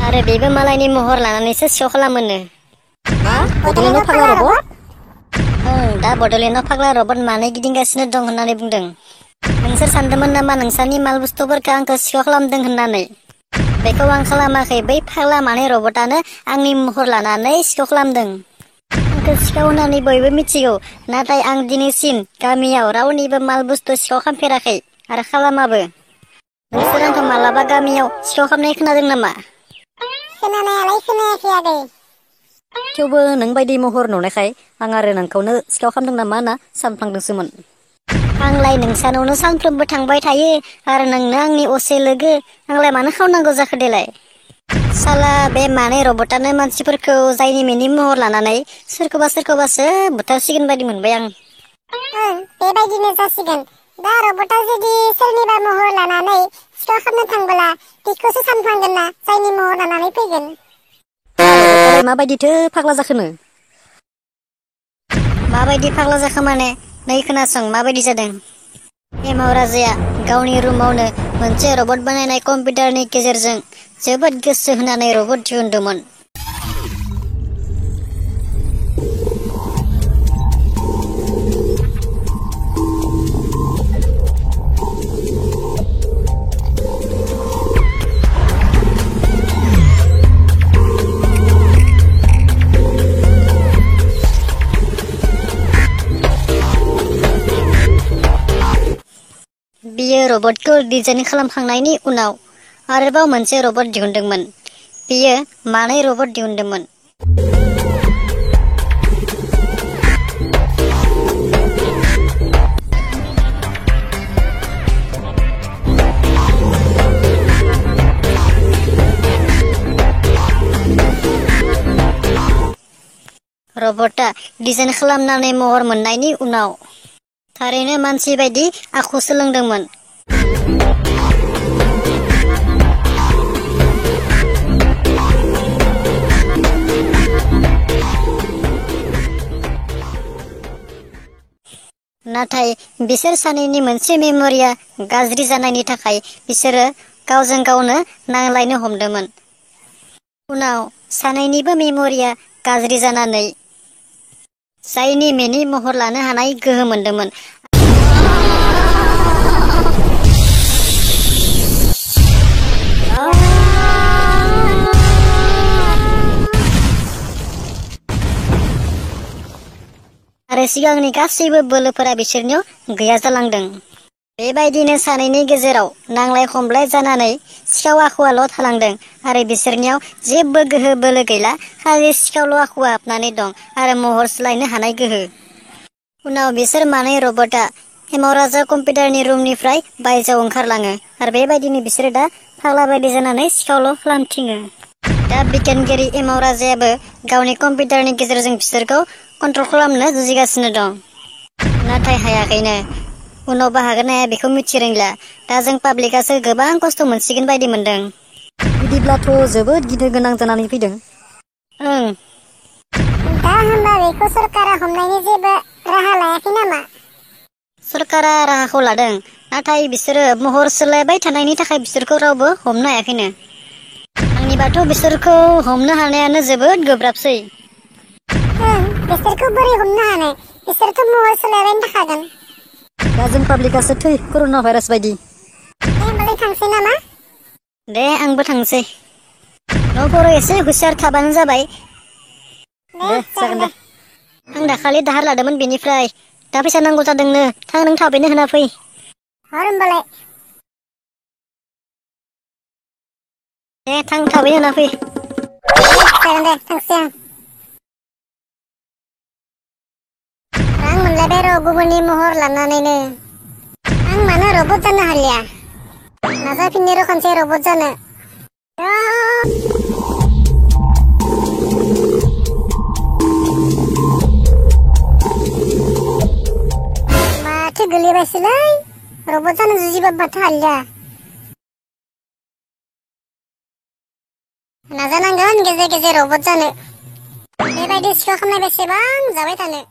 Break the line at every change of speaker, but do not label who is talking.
आरो बेबो मालायनि महर लानानैसो सिखाव खालामोनो।
मा? बड'लेण्डआव फाग्ला रबट?
दा बड'लेण्डआव फाग्ला रबट मानै गिदिंगासिनो दं होननानै बुंदों। नोंसोर सानदोंमोन नामा नोंसानि माल बुस्थुफोरखौ आंखौ सिखाव खालामदों होननानै? बेखौ आं खालामाखै, बै फाग्ला मानै रबटआनो आंनि महर लानानै सिखाव खालामदों। आंखौ सिखाव होननानै बयबो मिथिगौ, नाथाय आं दिनैसिम गामियाव रावनिबो माल बुस्थु सिखाव खालामफेराखै आरो खालामाबो। नोंसोर आंखौ मालाबा गामियाव सिखाव खालामनाय खोनादों नामा?
खोनानायालाय खोनायाखै आदै।
थेवबो नों बायदि महर नुनायखाय आं आरो नोंखौनो सिखाव खालामदों नामा होनना सानफ्लांदोंसोमोन।
आंलाय नोंसानावनो सानफ्रोमबो थांबाय थायो आरो नोंनो आंनि असे लोगो, आंलाय मानो खावनांगौ जाखो देलाय? साला बे मानै रबटआनो मानसिफोरखौ जायनि मेनि महर लानानै सोरखौबासो बुथारसिगोन बायदि मोनबाय आं।
बेबायदिनो जासिगोन। दा रबटआ जुदि सोरनिबा महर लानानै सिखाव खालामनो थांबोला बेखौसो सानफ्लांगोन ना, जायनि महर लानानै फैगोन।
रबटआलाय माबायदिथो फाग्ला जाखोनो?
माबायदि फाग्ला जाखो माने? नै खोनासं माबायदि जादों। एमाव राजाया गावनि रुमावनो मोनसे रबट बानायनाय कम्पिउटारनि गेजेरजों जोबोद गोसो होनानै रबट दिहुनदोंमोन। बियो रबटखौ डिजाइन खालामखांनायनि उनाव आरोबाव मोनसे रबट दिहुनदोंमोन। बियो मानै रबट दिहुनदोंमोन। रबटआ डिजाइन खालामनानै महर मोननायनि उनाव थारैनो मानसि बायदि आखु सोलोंदोंमोन। नाथाय बिसोर सानैनि मोनसे मेम'रिया गाज्रि जानायनि थाखाय बिसोरो गावजों गावनो नांलायनो हमदोंमोन। उनाव सानैनिबो मेम'रिया गाज्रि जानानै जायनि मेनि महर लानो हानाय गोहो मोनदोंमोन। आरो सिगांनि गासैबो बोलोफोरा बिसोरनियाव गैया जालांदों। बेबायदिनो सानैनि गेजेराव नांलाय खमलाय जानानै सिखाव आखुआल' थालांदों आरो बिसोरनियाव जेबो गोहो बोलो गैला, खालि सिखावल' आखुआ हाबनानै दं आरो महर सोलायनो हानाय गोहो। उनाव बिसोर मानै रबटआ एमाव राजा कम्पिउटारनि रुमनिफ्राय बायजोआव ओंखारलाङो आरो बेबायदिनो बिसोरो दा फाग्ला बायदि जानानै सिखावल' खालामथिङो। दा बिगियानगिरि एमाव राजायाबो गावनि कम्पिउटारनि गेजेरजों बिसोरखौ कन्ट्रल खालामनो जुजिगासिनो दं, नाथाय हायाखैनो। उनावबो हागोन हाया बेखौ मिथिरोंला। दा जों पाब्लिकआसो गोबां खस्थ' मोनसिगोन बायदि मोनदों।
बिदिब्लाथ' जोबोद गिनो गोनां जानानै फैदों।
दा होनबा बेखौ सरकारा हमनायनि जेबो राहा लायाखै नामा?
सरकारा राहाखौ लादों, नाथाय बिसोरो महर सोलायबाय थानायनि थाखाय बिसोरखौ रावबो हमनो हायाखैनो। आंनिबाथ' बिसोरखौ हमनो हानायानो जोबोद गोब्राबसै।
बिसोरखौ बोरै हमनो हानो? बिसोरथ' महर सोलायबायानो थाखागोन।
दा जों पाब्लिकआसो थै कर'ना भाइरास बायदि।
दे होनबालाय थांसै नामा?
दे आंबो थांसै। न'फोराव एसे हुसियार थाबानो जाबाय। दे जागोन दे। आं दाखालि दाहार लादोंमोन बेनिफ्राय दा फैसा नांगौ जादोंनो। थां नों थाबैनो होना फै।
हर होनबालाय।
दे थां थाबैनो होना फै।
जागोन दे थांसै आं। रां मोनलायबाय र' गुबुननि महर लानानैनो। आं मानो रबट जानो हालिया? नाजाफिननि र' खनसे रबट जानो। माथो गोलैबायसोलै, रबट जानो जुजिबाबो माथो हालिया। नाजानांगोन गेजेर गेजेर रबट जानो। बेबायदि सिखाव खालामनाय बेसेबां जाबाय थानो।